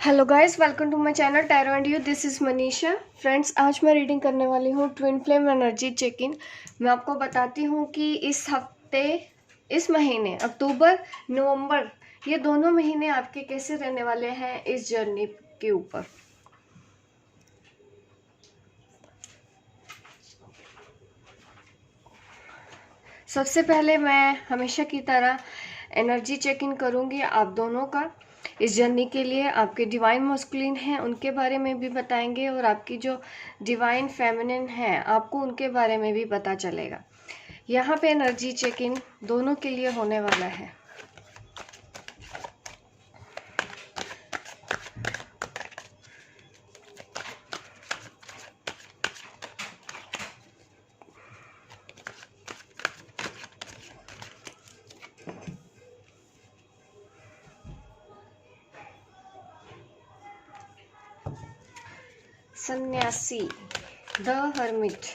Hello guys, welcome to my channel tarot and you. This is Manisha. Friends, आज मैं reading करने वाली हूँ twin flame energy check in. मैं आपको बताती हूँ कि इस हफ्ते, इस महीने अक्टूबर नवंबर, ये दोनों महीने आपके कैसे रहने वाले हैं इस जर्नी के ऊपर। सबसे पहले मैं हमेशा की तरह एनर्जी चेक इन करूँगी आप दोनों का। इस जर्नी के लिए आपके डिवाइन मस्कुलिन हैं उनके बारे में भी बताएंगे, और आपकी जो डिवाइन फेमिनिन है आपको उनके बारे में भी पता चलेगा। यहाँ पे एनर्जी चेक इन दोनों के लिए होने वाला है। सन्यासी, the hermit,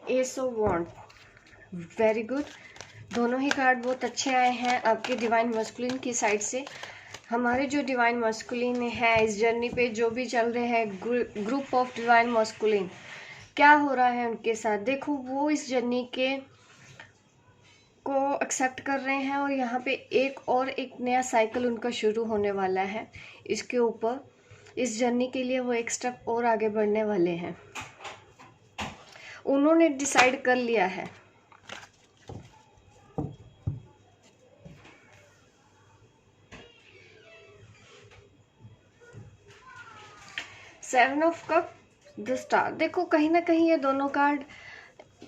ace of wand. Very good, दोनों ही कार्ड बहुत अच्छे आए हैं आपके डिवाइन मस्कुलिन की साइड से। हमारे जो डिवाइन मस्कुलिन है इस जर्नी पे जो भी चल रहे हैं, ग्रुप ऑफ डिवाइन मस्कुलिन, क्या हो रहा है उनके साथ, देखो वो इस जर्नी के को एक्सेप्ट कर रहे हैं, और यहाँ पे एक नया साइकिल उनका शुरू होने वाला है। इसके ऊपर इस जर्नी के लिए वो एक स्टेप और आगे बढ़ने वाले हैं। उन्होंने डिसाइड कर लिया है। Seven of cup, the star. देखो कहीं ना कहीं ये दोनों कार्ड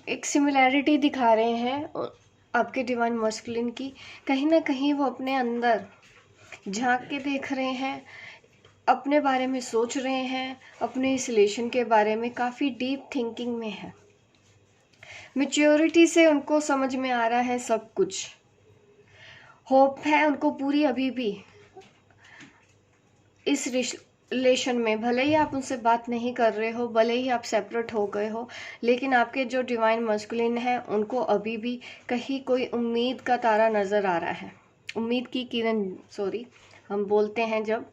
एक सिमिलैरिटी दिखा रहे हैं आपके डिवाइन मस्कुलिन की। कहीं ना कहीं वो अपने अंदर झांक के देख रहे हैं, अपने बारे में सोच रहे हैं, अपने इस रिलेशन के बारे में काफ़ी डीप थिंकिंग में है। मैच्योरिटी से उनको समझ में आ रहा है सब कुछ। होप है उनको पूरी अभी भी इस रिलेशन में। भले ही आप उनसे बात नहीं कर रहे हो, भले ही आप सेपरेट हो गए हो, लेकिन आपके जो डिवाइन मस्कुलिन है उनको अभी भी कहीं कोई उम्मीद का तारा नज़र आ रहा है। उम्मीद की किरण, सॉरी, हम बोलते हैं जब,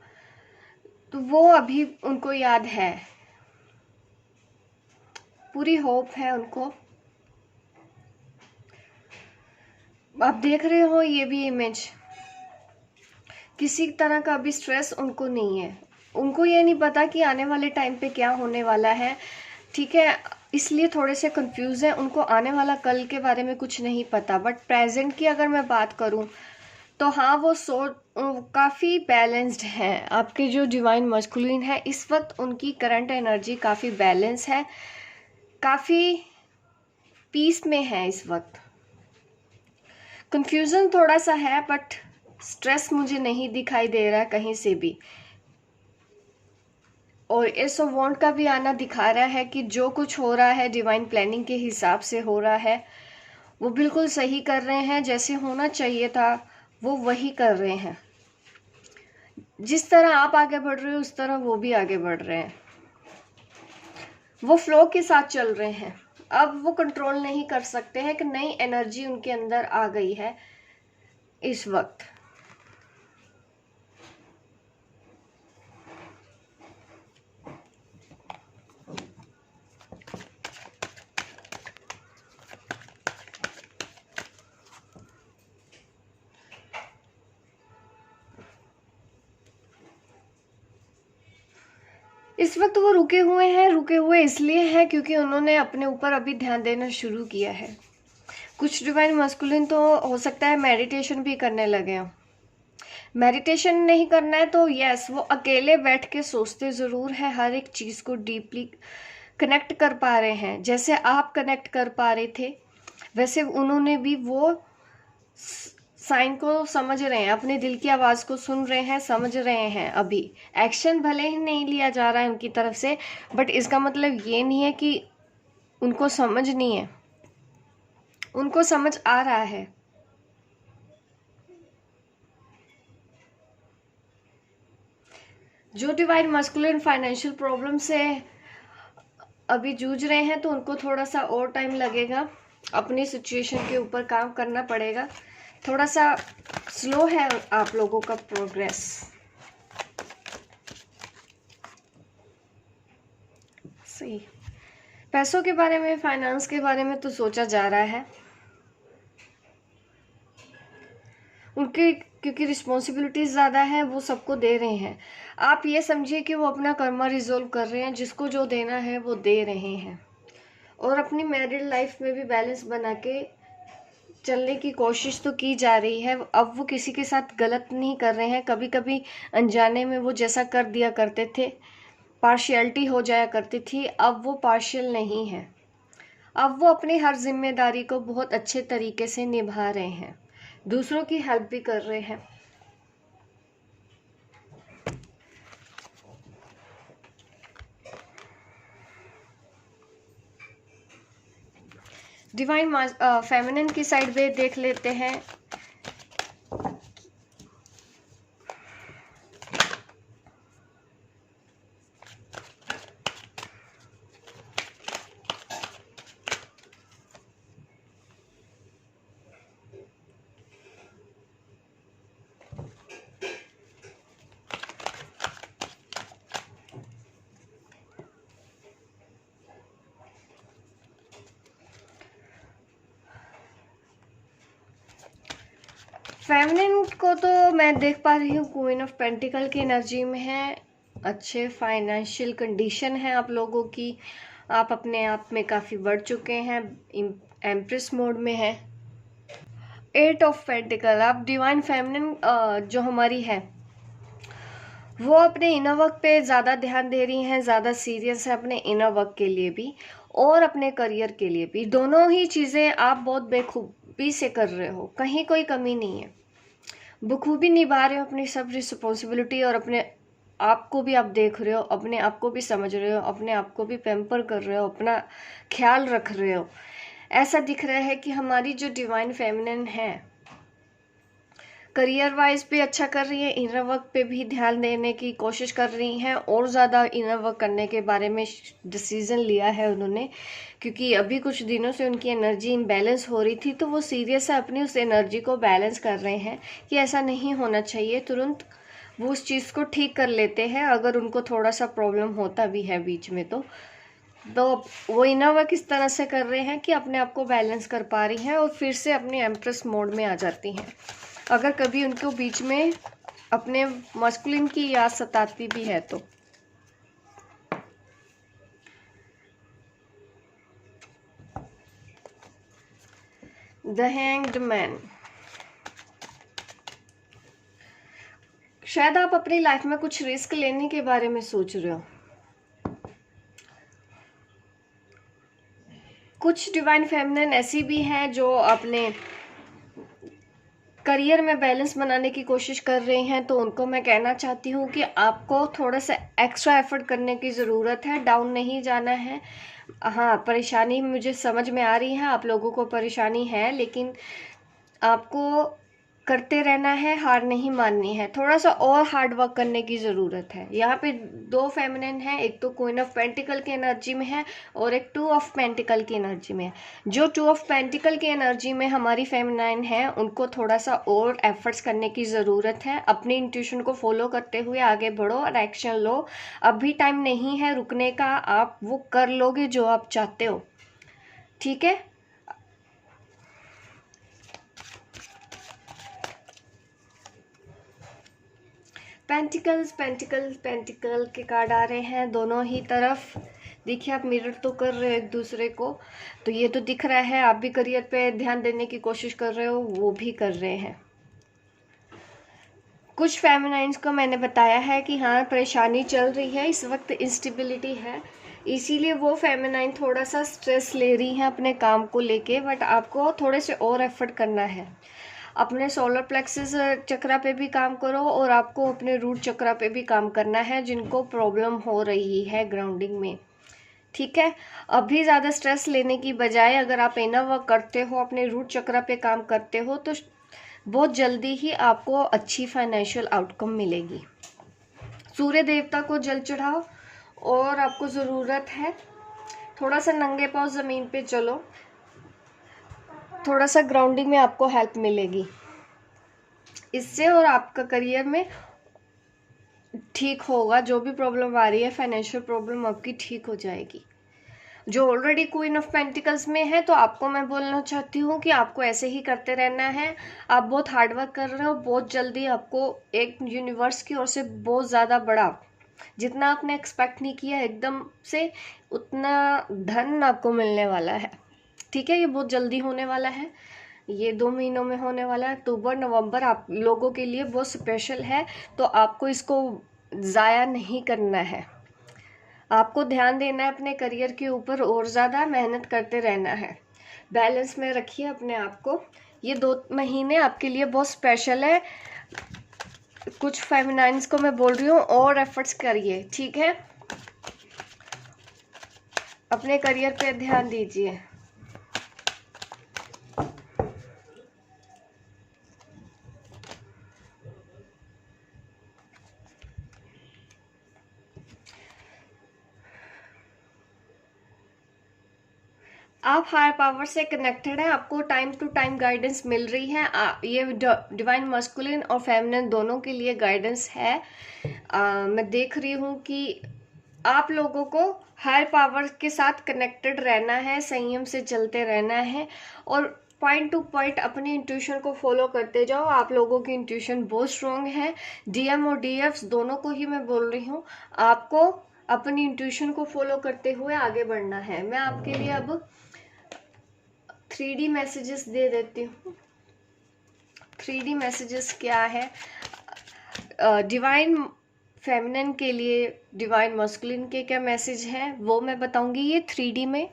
तो वो अभी उनको याद है। पूरी होप है उनको। आप देख रहे हो ये भी इमेज, किसी तरह का भी स्ट्रेस उनको नहीं है। उनको ये नहीं पता कि आने वाले टाइम पे क्या होने वाला है, ठीक है, इसलिए थोड़े से कंफ्यूज हैं। उनको आने वाला कल के बारे में कुछ नहीं पता। बट प्रेजेंट की अगर मैं बात करूं तो हाँ, वो काफ़ी बैलेंस्ड हैं। आपके जो डिवाइन मस्कुलिन है इस वक्त उनकी करंट एनर्जी काफ़ी बैलेंस है, काफ़ी पीस में है इस वक्त। कंफ्यूजन थोड़ा सा है, बट स्ट्रेस मुझे नहीं दिखाई दे रहा कहीं से भी। और एस ऑफ वॉन्ड का भी आना दिखा रहा है कि जो कुछ हो रहा है डिवाइन प्लानिंग के हिसाब से हो रहा है। वो बिल्कुल सही कर रहे हैं, जैसे होना चाहिए था वो वही कर रहे हैं। जिस तरह आप आगे बढ़ रहे हो उस तरह वो भी आगे बढ़ रहे हैं। वो फ्लो के साथ चल रहे हैं। अब वो कंट्रोल नहीं कर सकते हैं कि नई एनर्जी उनके अंदर आ गई है इस वक्त। इस वक्त वो रुके हुए इसलिए हैं क्योंकि उन्होंने अपने ऊपर अभी ध्यान देना शुरू किया है। कुछ डिवाइन मस्कुलिन तो हो सकता है मेडिटेशन भी करने लगे हो। मेडिटेशन नहीं करना है तो यस, वो अकेले बैठ के सोचते ज़रूर है, हर एक चीज़ को डीपली कनेक्ट कर पा रहे हैं। जैसे आप कनेक्ट कर पा रहे थे वैसे उन्होंने भी वो साइन को समझ रहे हैं, अपने दिल की आवाज़ को सुन रहे हैं, समझ रहे हैं। अभी एक्शन भले ही नहीं लिया जा रहा है उनकी तरफ से, बट इसका मतलब ये नहीं है कि उनको समझ नहीं है, उनको समझ आ रहा है। जो डिवाइन मस्कुलिन फाइनेंशियल प्रॉब्लम से अभी जूझ रहे हैं तो उनको थोड़ा सा और टाइम लगेगा, अपनी सिचुएशन के ऊपर काम करना पड़ेगा, थोड़ा सा स्लो है आप लोगों का प्रोग्रेस। सही। पैसों के बारे में, फाइनेंस के बारे में तो सोचा जा रहा है उनके, क्योंकि रिस्पॉन्सिबिलिटीज ज़्यादा है, वो सबको दे रहे हैं। आप ये समझिए कि वो अपना कर्मा रिजोल्व कर रहे हैं, जिसको जो देना है वो दे रहे हैं, और अपनी मैरिड लाइफ में भी बैलेंस बना के चलने की कोशिश तो की जा रही है। अब वो किसी के साथ गलत नहीं कर रहे हैं। कभी कभी अनजाने में वो जैसा कर दिया करते थे, पार्शियलिटी हो जाया करती थी, अब वो पार्शियल नहीं है। अब वो अपनी हर जिम्मेदारी को बहुत अच्छे तरीके से निभा रहे हैं, दूसरों की हेल्प भी कर रहे हैं। डिवाइन फेमिनिन की साइड पे देख लेते हैं। फेमिनिन को तो मैं देख पा रही हूँ क्वीन ऑफ पेंटिकल की एनर्जी में है। अच्छे फाइनेंशियल कंडीशन है आप लोगों की। आप अपने आप में काफ़ी बढ़ चुके हैं, एम्प्रेस मोड में है। 8 ऑफ पेंटिकल, आप डिवाइन फेमिनिन जो हमारी है वो अपने इनर वर्क पे ज़्यादा ध्यान दे रही हैं, ज़्यादा सीरियस है अपने इनर वर्क के लिए भी और अपने करियर के लिए भी। दोनों ही चीज़ें आप बहुत बेखूबी से कर रहे हो, कहीं कोई कमी नहीं है, बखूबी निभा रहे हो अपनी सब रिस्पॉन्सिबिलिटी, और अपने आप को भी आप देख रहे हो, अपने आप को भी समझ रहे हो, अपने आप को भी पैम्पर कर रहे हो, अपना ख्याल रख रहे हो। ऐसा दिख रहा है कि हमारी जो डिवाइन फेमिनिन है करियर वाइज भी अच्छा कर रही है, इनर वर्क पे भी ध्यान देने की कोशिश कर रही हैं, और ज़्यादा इनर वर्क करने के बारे में डिसीजन लिया है उन्होंने, क्योंकि अभी कुछ दिनों से उनकी एनर्जी इम्बैलेंस हो रही थी, तो वो सीरियस है अपनी उस एनर्जी को बैलेंस कर रहे हैं कि ऐसा नहीं होना चाहिए। तुरंत वो उस चीज़ को ठीक कर लेते हैं अगर उनको थोड़ा सा प्रॉब्लम होता भी है बीच में। तो वो इनर वर्क इस तरह से कर रहे हैं कि अपने आप को बैलेंस कर पा रही हैं और फिर से अपने एम्प्रेस मोड में आ जाती हैं। अगर कभी उनको बीच में अपने मस्कुलिन की याद सताती भी है तो। द हैंग्ड मैन, शायद आप अपनी लाइफ में कुछ रिस्क लेने के बारे में सोच रहे हो। कुछ डिवाइन फेमिनिन ऐसी भी हैं जो अपने करियर में बैलेंस बनाने की कोशिश कर रहे हैं, तो उनको मैं कहना चाहती हूँ कि आपको थोड़ा सा एक्स्ट्रा एफर्ट करने की ज़रूरत है, डाउन नहीं जाना है। हाँ, परेशानी मुझे समझ में आ रही है, आप लोगों को परेशानी है, लेकिन आपको करते रहना है, हार नहीं माननी है, थोड़ा सा और हार्ड वर्क करने की ज़रूरत है। यहाँ पे 2 फेमिनिन है, एक तो क्वीन ऑफ पेंटिकल की एनर्जी में है और एक 2 ऑफ पेंटिकल की एनर्जी में है। जो 2 ऑफ पेंटिकल की एनर्जी में हमारी फेमिनाइन है, उनको थोड़ा सा और एफर्ट्स करने की ज़रूरत है। अपनी इंट्यूशन को फॉलो करते हुए आगे बढ़ो और एक्शन लो। अभी टाइम नहीं है रुकने का, आप वो कर लोगे जो आप चाहते हो, ठीक है। पेंटिकल्स, पेंटिकल के कार्ड आ रहे हैं दोनों ही तरफ। देखिए, आप मिरर तो कर रहे हो एक दूसरे को, तो ये तो दिख रहा है आप भी करियर पे ध्यान देने की कोशिश कर रहे हो, वो भी कर रहे हैं। कुछ फेमिनाइन्स को मैंने बताया है कि हाँ, परेशानी चल रही है इस वक्त, इंस्टेबिलिटी है, इसीलिए वो फेमिनाइन थोड़ा सा स्ट्रेस ले रही हैं अपने काम को लेके। बट आपको थोड़े से और एफर्ट करना है, अपने सोलर प्लेक्सस चक्रा पे भी काम करो और आपको अपने रूट चक्रा पे भी काम करना है, जिनको प्रॉब्लम हो रही है ग्राउंडिंग में, ठीक है। अभी ज़्यादा स्ट्रेस लेने की बजाय अगर आप इनर वर्क करते हो, अपने रूट चक्रा पे काम करते हो, तो बहुत जल्दी ही आपको अच्छी फाइनेंशियल आउटकम मिलेगी। सूर्य देवता को जल चढ़ाओ, और आपको ज़रूरत है थोड़ा सा नंगे पाँव ज़मीन पे चलो, थोड़ा सा ग्राउंडिंग में आपको हेल्प मिलेगी। इससे और आपका करियर में ठीक होगा। जो भी प्रॉब्लम आ रही है, फाइनेंशियल प्रॉब्लम आपकी ठीक हो जाएगी। जो ऑलरेडी क्वीन ऑफ पेंटिकल्स में है, तो आपको मैं बोलना चाहती हूँ कि आपको ऐसे ही करते रहना है। आप बहुत हार्डवर्क कर रहे हो, बहुत जल्दी आपको एक यूनिवर्स की ओर से बहुत ज़्यादा बड़ा, जितना आपने एक्सपेक्ट नहीं किया एकदम से, उतना धन आपको मिलने वाला है। ठीक है, ये बहुत जल्दी होने वाला है, ये 2 महीनों में होने वाला है। अक्टूबर नवंबर आप लोगों के लिए बहुत स्पेशल है, तो आपको इसको ज़ाया नहीं करना है। आपको ध्यान देना है अपने करियर के ऊपर, और ज़्यादा मेहनत करते रहना है। बैलेंस में रखिए अपने आप को। ये 2 महीने आपके लिए बहुत स्पेशल है। कुछ फेमिनाइन्स को मैं बोल रही हूँ, और एफर्ट्स करिए, ठीक है। अपने करियर पे ध्यान दीजिए। आप हायर पावर से कनेक्टेड हैं, आपको टाइम टू टाइम गाइडेंस मिल रही है। ये डिवाइन मस्कुलिन और फेमिनिन दोनों के लिए गाइडेंस है। मैं देख रही हूँ कि आप लोगों को हायर पावर के साथ कनेक्टेड रहना है, संयम से चलते रहना है, और पॉइंट टू पॉइंट अपनी इंट्यूशन को फॉलो करते जाओ। आप लोगों की इंट्यूशन बहुत स्ट्रॉन्ग है। डीएम और डीएफ्स दोनों को ही मैं बोल रही हूँ, आपको अपनी इंट्यूशन को फॉलो करते हुए आगे बढ़ना है। मैं आपके लिए अब 3D मैसेजेस दे देती हूँ। 3D मैसेजेस क्या है? डिवाइन फेमिनिन के लिए, डिवाइन मस्कुलिन के क्या मैसेज है वो मैं बताऊंगी। ये 3D में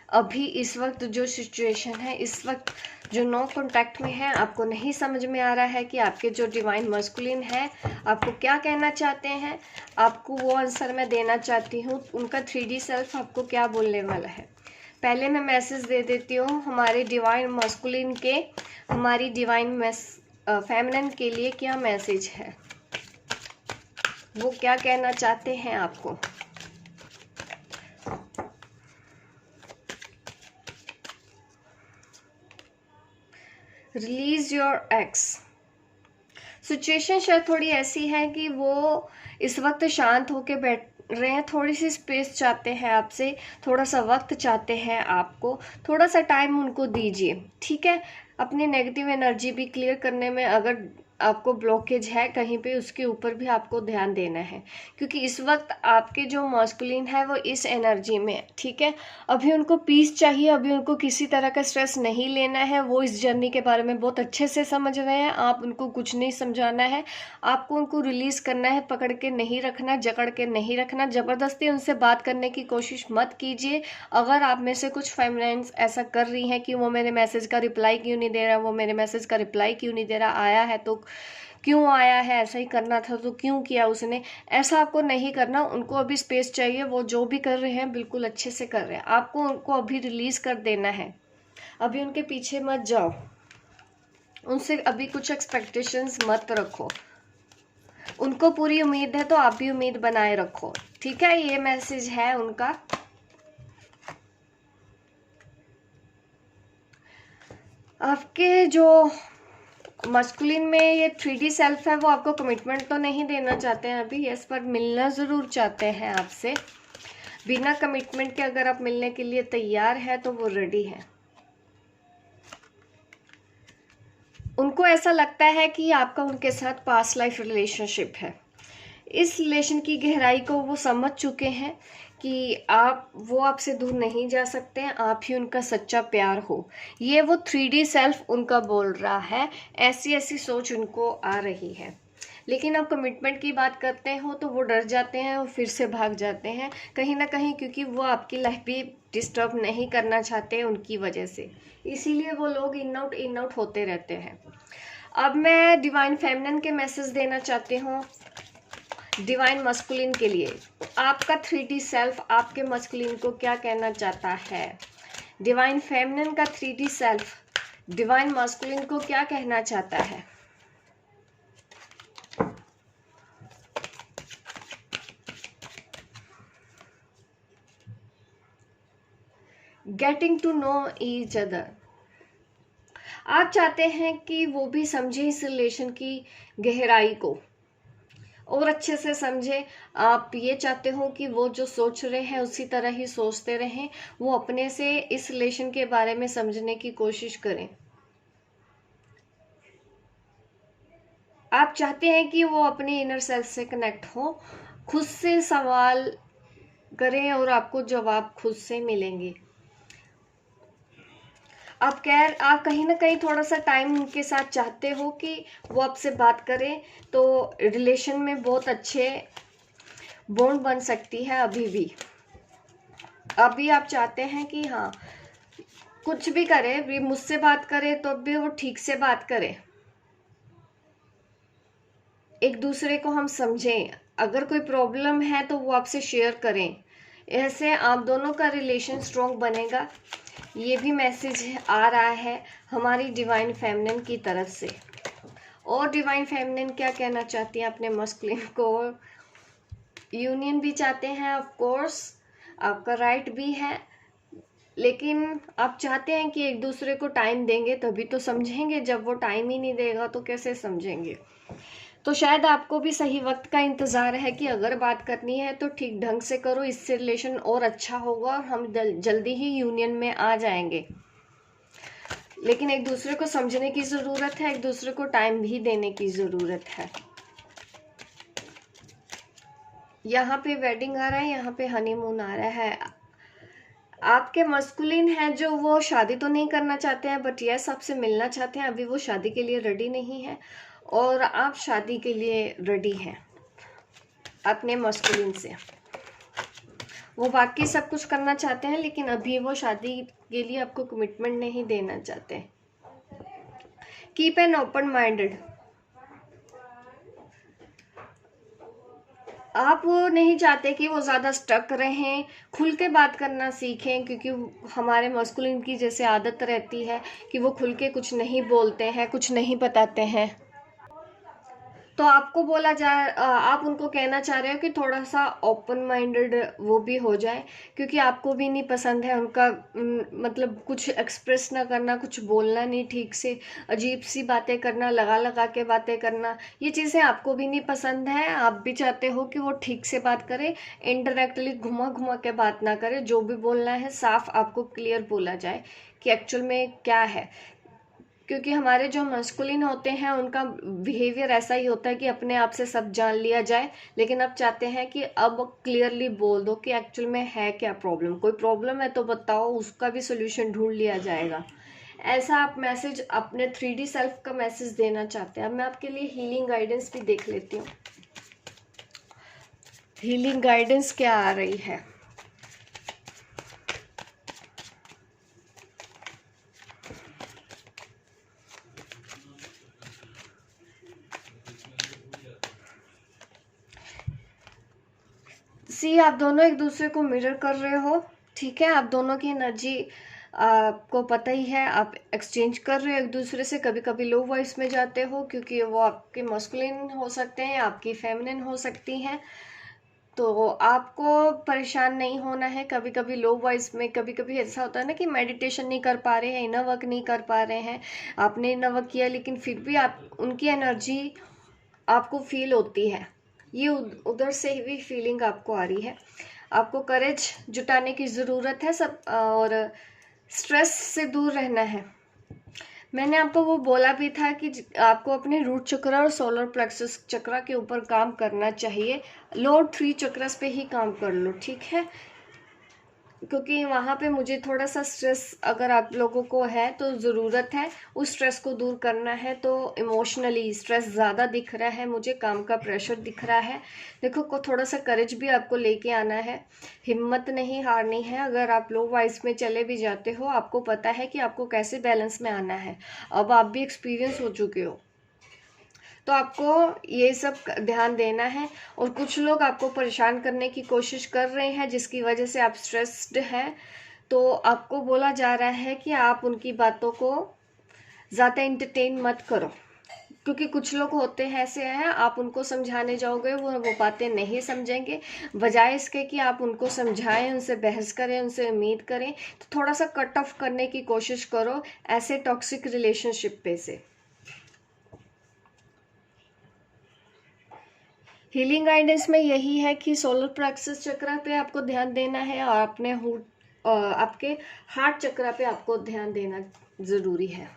अभी इस वक्त जो सिचुएशन है, इस वक्त जो नो कांटेक्ट में है, आपको नहीं समझ में आ रहा है कि आपके जो डिवाइन मस्कुलिन है आपको क्या कहना चाहते हैं, आपको वो आंसर मैं देना चाहती हूँ। उनका 3D सेल्फ आपको क्या बोलने वाला है। पहले मैं मैसेज दे देती हूँ हमारे डिवाइन मस्कुलिन के, हमारी डिवाइन फेमिनिन के लिए क्या मैसेज है, वो क्या कहना चाहते हैं आपको। Release your x. सिचुएशन शायद थोड़ी ऐसी है कि वो इस वक्त शांत होके बैठ रहे हैं, थोड़ी सी स्पेस चाहते हैं आपसे, थोड़ा सा वक्त चाहते हैं आपको, थोड़ा सा टाइम उनको दीजिए, ठीक है। अपनी नेगेटिव एनर्जी भी क्लियर करने में अगर आपको ब्लॉकेज है कहीं पे, उसके ऊपर भी आपको ध्यान देना है, क्योंकि इस वक्त आपके जो मस्कुलिन है वो इस एनर्जी में है, ठीक है। अभी उनको पीस चाहिए, अभी उनको किसी तरह का स्ट्रेस नहीं लेना है। वो इस जर्नी के बारे में बहुत अच्छे से समझ रहे हैं, आप उनको कुछ नहीं समझाना है। आपको उनको रिलीज करना है, पकड़ के नहीं रखना, जकड़ के नहीं रखना। जबरदस्ती उनसे बात करने की कोशिश मत कीजिए। अगर आप में से कुछ फेमिनाइन्स ऐसा कर रही हैं कि वो मेरे मैसेज का रिप्लाई क्यों नहीं दे रहा, वो मेरे मैसेज का रिप्लाई क्यों नहीं दे रहा, आया है तो क्यों आया है, ऐसा ही करना था तो क्यों किया उसने, ऐसा आपको नहीं करना। उनको अभी स्पेस चाहिए, वो जो भी कर रहे हैं बिल्कुल अच्छे से कर रहे हैं, आपको उनको अभी रिलीज कर देना है। अभी उनके पीछे मत जाओ, उनसे अभी कुछ एक्सपेक्टेशंस मत रखो। उनको पूरी उम्मीद है तो आप भी उम्मीद बनाए रखो, ठीक है। ये मैसेज है उनका। आपके जो मस्कुलिन में ये 3D सेल्फ है, वो आपको कमिटमेंट तो नहीं देना चाहते हैं अभी, यस, पर मिलना ज़रूर चाहते हैं आपसे। बिना कमिटमेंट के अगर आप मिलने के लिए तैयार है तो वो रेडी है। उनको ऐसा लगता है कि आपका उनके साथ पास्ट लाइफ रिलेशनशिप है। इस रिलेशन की गहराई को वो समझ चुके हैं कि वो आपसे दूर नहीं जा सकते हैं, आप ही उनका सच्चा प्यार हो। ये वो 3D सेल्फ उनका बोल रहा है, ऐसी ऐसी सोच उनको आ रही है। लेकिन आप कमिटमेंट की बात करते हो तो वो डर जाते हैं और फिर से भाग जाते हैं कहीं ना कहीं, क्योंकि वो आपकी लाइफ भी डिस्टर्ब नहीं करना चाहते उनकी वजह से, इसीलिए वो लोग इन आउट होते रहते हैं। अब मैं डिवाइन फेमिनिन के मैसेज देना चाहती हूँ डिवाइन मस्कुलिन के लिए। आपका 3D सेल्फ आपके मस्कुलिन को क्या कहना चाहता है। डिवाइन फेमिनिन का 3D सेल्फ डिवाइन मस्कुलिन को क्या कहना चाहता है। Getting to know each other. आप चाहते हैं कि वो भी समझे इस रिलेशन की गहराई को और अच्छे से समझे। आप ये चाहते हो कि वो जो सोच रहे हैं उसी तरह ही सोचते रहें, वो अपने से इस रिलेशन के बारे में समझने की कोशिश करें। आप चाहते हैं कि वो अपने इनर सेल्फ से कनेक्ट हो, खुद से सवाल करें और आपको जवाब खुद से मिलेंगे। आप कहीं ना कहीं थोड़ा सा टाइम उनके साथ चाहते हो कि वो आपसे बात करें, तो रिलेशन में बहुत अच्छे बॉन्ड बन सकती है। अभी आप चाहते हैं कि हाँ, कुछ भी करे, भी मुझसे बात करे तो भी वो ठीक से बात करे, एक दूसरे को हम समझें, अगर कोई प्रॉब्लम है तो वो आपसे शेयर करें। ऐसे आप दोनों का रिलेशन स्ट्रॉन्ग बनेगा। ये भी मैसेज आ रहा है हमारी डिवाइन फेमिनिन की तरफ से। और डिवाइन फेमिनिन क्या कहना चाहती है अपने मस्कुलिन को? यूनियन भी चाहते हैं, ऑफ कोर्स आपका राइट भी है, लेकिन आप चाहते हैं कि एक दूसरे को टाइम देंगे तभी तो समझेंगे, जब वो टाइम ही नहीं देगा तो कैसे समझेंगे। तो शायद आपको भी सही वक्त का इंतज़ार है कि अगर बात करनी है तो ठीक ढंग से करो, इससे रिलेशन और अच्छा होगा और हम जल्दी ही यूनियन में आ जाएंगे। लेकिन एक दूसरे को समझने की ज़रूरत है, एक दूसरे को टाइम भी देने की ज़रूरत है। यहाँ पे वेडिंग आ रहा है, यहाँ पे हनीमून आ रहा है। आपके मस्कुलिन है जो, वो शादी तो नहीं करना चाहते हैं, बट यस आपसे मिलना चाहते हैं। अभी वो शादी के लिए रेडी नहीं है और आप शादी के लिए रेडी हैं अपने मस्कुलिन से। वो बाकी सब कुछ करना चाहते हैं, लेकिन अभी वो शादी के लिए आपको कमिटमेंट नहीं देना चाहते। Keep an open minded. आप वो नहीं चाहते कि वो ज़्यादा स्टक रहें, खुल के बात करना सीखें, क्योंकि हमारे मस्कुलिन की जैसे आदत रहती है कि वो खुल के कुछ नहीं बोलते हैं, कुछ नहीं बताते हैं। तो आपको आप उनको कहना चाह रहे हो कि थोड़ा सा ओपन माइंडेड वो भी हो जाए, क्योंकि आपको भी नहीं पसंद है उनका मतलब कुछ एक्सप्रेस ना करना, कुछ बोलना नहीं ठीक से, अजीब सी बातें करना, लगा लगा के बातें करना, ये चीज़ें आपको भी नहीं पसंद है। आप भी चाहते हो कि वो ठीक से बात करे, इनडायरेक्टली घुमा घुमा के बात ना करे, जो भी बोलना है साफ आपको क्लियर बोला जाए कि एक्चुअल में क्या है। क्योंकि हमारे जो मस्कुलिन होते हैं उनका बिहेवियर ऐसा ही होता है कि अपने आप से सब जान लिया जाए, लेकिन अब चाहते हैं कि अब क्लियरली बोल दो कि एक्चुअल में है क्या प्रॉब्लम, कोई प्रॉब्लम है तो बताओ, उसका भी सोल्यूशन ढूंढ लिया जाएगा। ऐसा आप मैसेज अपने 3D सेल्फ का मैसेज देना चाहते हैं। अब मैं आपके लिए हीलिंग गाइडेंस भी देख लेती हूँ, हीलिंग गाइडेंस क्या आ रही है। आप दोनों एक दूसरे को मिरर कर रहे हो, ठीक है। आप दोनों की एनर्जी आपको पता ही है, आप एक्सचेंज कर रहे हो एक दूसरे से। कभी कभी लो वॉइस में जाते हो क्योंकि वो आपके मस्कुलिन हो सकते हैं, आपकी फेमिनिन हो सकती हैं, तो आपको परेशान नहीं होना है। कभी कभी लो वॉइस में, कभी कभी ऐसा होता है ना कि मेडिटेशन नहीं कर पा रहे हैं, इनर वर्क नहीं कर पा रहे हैं, आपने इनर वर्क किया लेकिन फिर भी आप उनकी एनर्जी आपको फील होती है, ये उधर से भी फीलिंग आपको आ रही है। आपको करेज जुटाने की ज़रूरत है सब, और स्ट्रेस से दूर रहना है। मैंने आपको वो बोला भी था कि आपको अपने रूट चक्र और सोलर प्लेक्सस चक्र के ऊपर काम करना चाहिए। लोअर 3 चक्रस पे ही काम कर लो, ठीक है, क्योंकि वहाँ पे मुझे थोड़ा सा स्ट्रेस अगर आप लोगों को है तो ज़रूरत है, उस स्ट्रेस को दूर करना है। तो इमोशनली स्ट्रेस ज़्यादा दिख रहा है मुझे, काम का प्रेशर दिख रहा है। देखो को थोड़ा सा करेज भी आपको लेके आना है, हिम्मत नहीं हारनी है। अगर आप लो वाइस में चले भी जाते हो, आपको पता है कि आपको कैसे बैलेंस में आना है, अब आप भी एक्सपीरियंस हो चुके हो, तो आपको ये सब ध्यान देना है। और कुछ लोग आपको परेशान करने की कोशिश कर रहे हैं जिसकी वजह से आप स्ट्रेस्ड हैं, तो आपको बोला जा रहा है कि आप उनकी बातों को ज़्यादा इंटरटेन मत करो, क्योंकि कुछ लोग होते हैं ऐसे हैं, आप उनको समझाने जाओगे वो बातें नहीं समझेंगे। बजाय इसके कि आप उनको समझाएं, उनसे बहस करें, उनसे उम्मीद करें, तो थोड़ा सा कट ऑफ करने की कोशिश करो ऐसे टॉक्सिक रिलेशनशिप पे से। हीलिंग गाइडेंस में यही है कि सोलर प्लेक्सस चक्र पे आपको ध्यान देना है और अपने आपके हार्ट चक्र पे आपको ध्यान देना जरूरी है।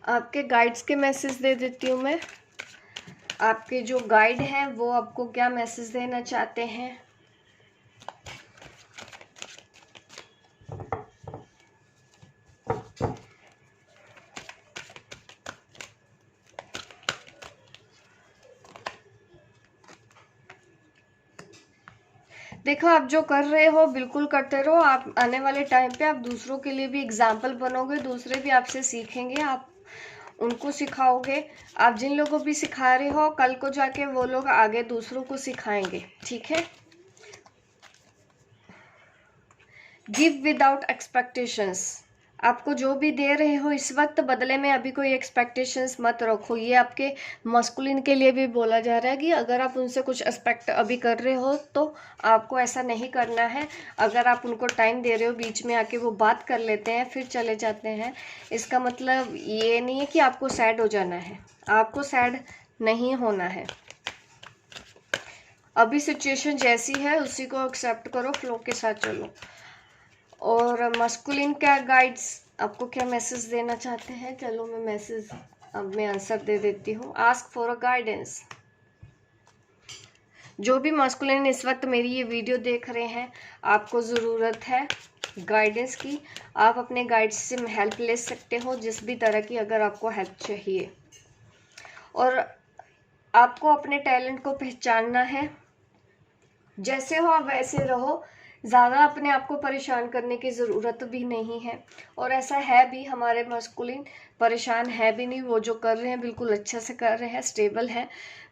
आपके गाइड्स के मैसेज दे देती हूँ मैं। आपके जो गाइड हैं वो आपको क्या मैसेज देना चाहते हैं। देखो, आप जो कर रहे हो बिल्कुल करते रहो। आप आने वाले टाइम पे आप दूसरों के लिए भी एग्जाम्पल बनोगे, दूसरे भी आपसे सीखेंगे, आप उनको सिखाओगे। आप जिन लोगों को भी सिखा रहे हो, कल को जाके वो लोग आगे दूसरों को सिखाएंगे। ठीक है। Give without expectations. आपको जो भी दे रहे हो इस वक्त, बदले में अभी कोई एक्सपेक्टेशंस मत रखो। ये आपके मस्कुलिन के लिए भी बोला जा रहा है कि अगर आप उनसे कुछ एक्सपेक्ट अभी कर रहे हो तो आपको ऐसा नहीं करना है। अगर आप उनको टाइम दे रहे हो, बीच में आके वो बात कर लेते हैं फिर चले जाते हैं, इसका मतलब ये नहीं है कि आपको सैड हो जाना है। आपको सैड नहीं होना है। अभी सिचुएशन जैसी है उसी को एक्सेप्ट करो, फ्लो के साथ चलो। और मस्कुलिन क्या गाइड्स आपको क्या मैसेज देना चाहते हैं, चलो मैं मैसेज अब मैं आंसर दे देती हूँ। Ask for a guidance. जो भी मस्कुलिन इस वक्त मेरी ये वीडियो देख रहे हैं, आपको ज़रूरत है गाइडेंस की। आप अपने गाइड्स से हेल्प ले सकते हो, जिस भी तरह की अगर आपको हेल्प चाहिए। और आपको अपने टैलेंट को पहचानना है। जैसे हो आप वैसे रहो, ज़्यादा अपने आप को परेशान करने की ज़रूरत भी नहीं है। और ऐसा है भी, हमारे मस्कुलिन परेशान है भी नहीं। वो जो कर रहे हैं बिल्कुल अच्छा से कर रहे हैं, स्टेबल हैं,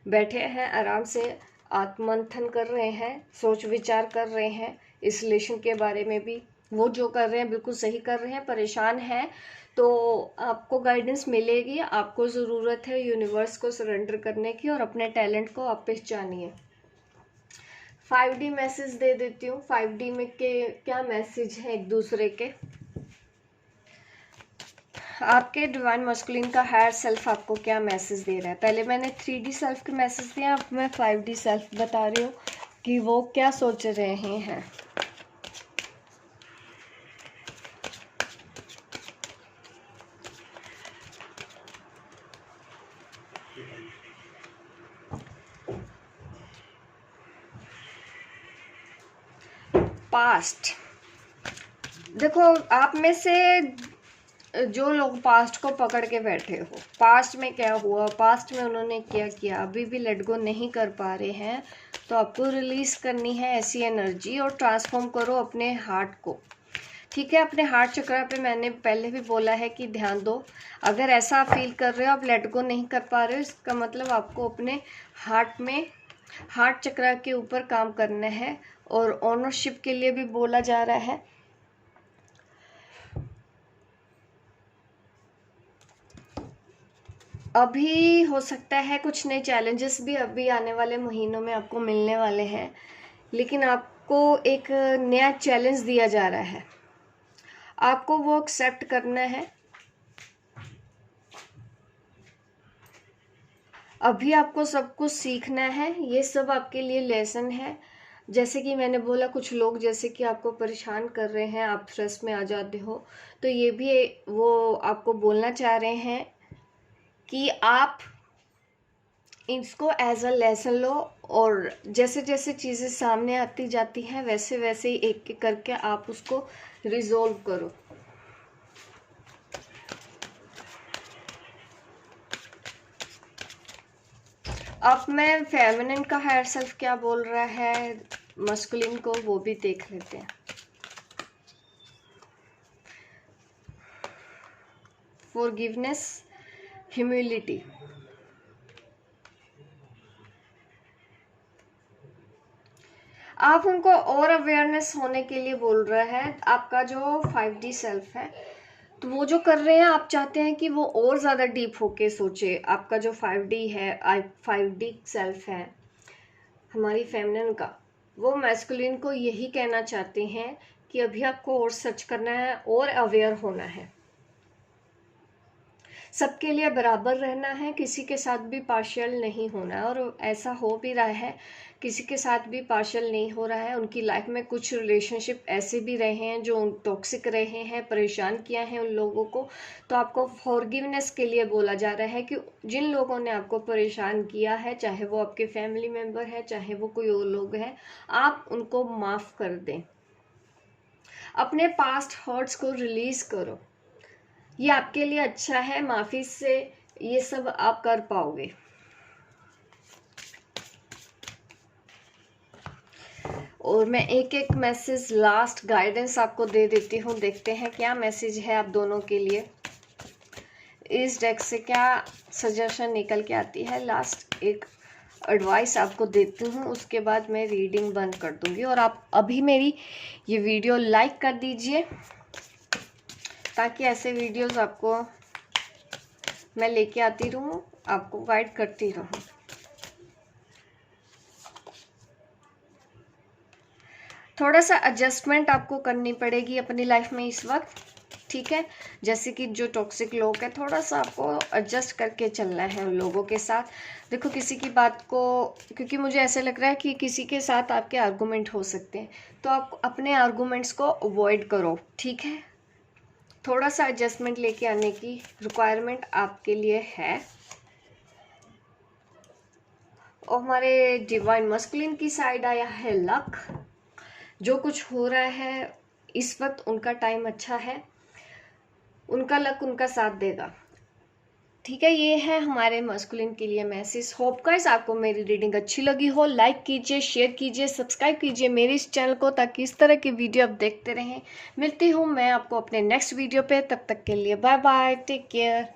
बैठे हैं आराम से, आत्ममंथन कर रहे हैं, सोच विचार कर रहे हैं इस रिलेशन के बारे में भी। वो जो कर रहे हैं बिल्कुल सही कर रहे हैं। परेशान है तो आपको गाइडेंस मिलेगी। आपको ज़रूरत है यूनिवर्स को सरेंडर करने की और अपने टैलेंट को आप पहचानिए। 5D मैसेज दे देती हूँ। 5D में के क्या मैसेज है एक दूसरे के। आपके डिवाइन मस्कुलिन का हायर सेल्फ आपको क्या मैसेज दे रहा है। पहले मैंने 3D सेल्फ के मैसेज दिए, अब मैं 5D सेल्फ बता रही हूँ कि वो क्या सोच रहे हैं। पास्ट। देखो, आप में से जो लोग पास्ट को पकड़ के बैठे हो, पास्ट में क्या हुआ, पास्ट में उन्होंने क्या किया, अभी भी लेट गो नहीं कर पा रहे हैं, तो आपको रिलीज करनी है ऐसी एनर्जी और ट्रांसफॉर्म करो अपने हार्ट को। ठीक है। अपने हार्ट चक्र पे मैंने पहले भी बोला है कि ध्यान दो। अगर ऐसा फील कर रहे हो आप लेट गो नहीं कर पा रहे हो, इसका मतलब आपको अपने हार्ट में, हार्ट चक्र के ऊपर काम करना है। और ओनरशिप के लिए भी बोला जा रहा है। अभी हो सकता है कुछ नए चैलेंजेस भी अभी आने वाले महीनों में आपको मिलने वाले हैं, लेकिन आपको एक नया चैलेंज दिया जा रहा है, आपको वो एक्सेप्ट करना है। अभी आपको सब कुछ सीखना है, ये सब आपके लिए लेसन है। जैसे कि मैंने बोला, कुछ लोग जैसे कि आपको परेशान कर रहे हैं, आप स्ट्रेस में आ जाते हो, तो ये भी वो आपको बोलना चाह रहे हैं कि आप इसको एज अ लेसन लो। और जैसे जैसे चीज़ें सामने आती जाती हैं वैसे वैसे ही एक एक करके आप उसको रिजोल्व करो। अब मैं फेमिनिन का हायर सेल्फ क्या बोल रहा है मस्कुलिन को, वो भी देख लेते हैं। Forgiveness, humility. आप उनको और अवेयरनेस होने के लिए बोल रहा है। आपका जो 5D सेल्फ है, तो वो जो कर रहे हैं, आप चाहते हैं कि वो और ज़्यादा डीप होके सोचे। आपका जो 5D है, 5D सेल्फ है हमारी फेमिनिन का, वो मैस्कुलिन को यही कहना चाहते हैं कि अभी आपको और सर्च करना है और अवेयर होना है, सबके लिए बराबर रहना है, किसी के साथ भी पार्शियल नहीं होना है। और ऐसा हो भी रहा है, किसी के साथ भी पार्शियल नहीं हो रहा है। उनकी लाइफ में कुछ रिलेशनशिप ऐसे भी रहे हैं जो टॉक्सिक रहे हैं, परेशान किया है उन लोगों को। तो आपको फॉरगिवनेस के लिए बोला जा रहा है कि जिन लोगों ने आपको परेशान किया है, चाहे वो आपके फैमिली मेम्बर है, चाहे वो कोई और लोग हैं, आप उनको माफ़ कर दें। अपने पास्ट हर्ट्स को रिलीज करो, ये आपके लिए अच्छा है। माफ़ी से ये सब आप कर पाओगे। और मैं एक एक मैसेज, लास्ट गाइडेंस आपको दे देती हूँ। देखते हैं क्या मैसेज है आप दोनों के लिए। इस डेक से क्या सजेशन निकल के आती है। लास्ट एक एडवाइस आपको देती हूँ, उसके बाद मैं रीडिंग बंद कर दूँगी। और आप अभी मेरी ये वीडियो लाइक कर दीजिए, ताकि ऐसे वीडियोस आपको मैं लेके आती रहूँ, आपको गाइड करती रहूँ। थोड़ा सा एडजस्टमेंट आपको करनी पड़ेगी अपनी लाइफ में इस वक्त, ठीक है। जैसे कि जो टॉक्सिक लोग हैं, थोड़ा सा आपको एडजस्ट करके चलना है उन लोगों के साथ। देखो किसी की बात को, क्योंकि मुझे ऐसा लग रहा है कि किसी के साथ आपके आर्गूमेंट हो सकते हैं, तो आप अपने आर्गूमेंट्स को अवॉइड करो, ठीक है। थोड़ा सा एडजस्टमेंट लेके आने की रिक्वायरमेंट आपके लिए है। और हमारे डिवाइन मस्कुलिन की साइड आया है लक। जो कुछ हो रहा है इस वक्त, उनका टाइम अच्छा है, उनका लक उनका साथ देगा, ठीक है। ये है हमारे मस्कुलिन के लिए मैसेज। होप गाइस आपको मेरी रीडिंग अच्छी लगी हो। लाइक कीजिए, शेयर कीजिए, सब्सक्राइब कीजिए मेरे इस चैनल को, ताकि इस तरह की वीडियो आप देखते रहें। मिलती हूँ मैं आपको अपने नेक्स्ट वीडियो पे, तब तक के लिए बाय बाय, टेक केयर।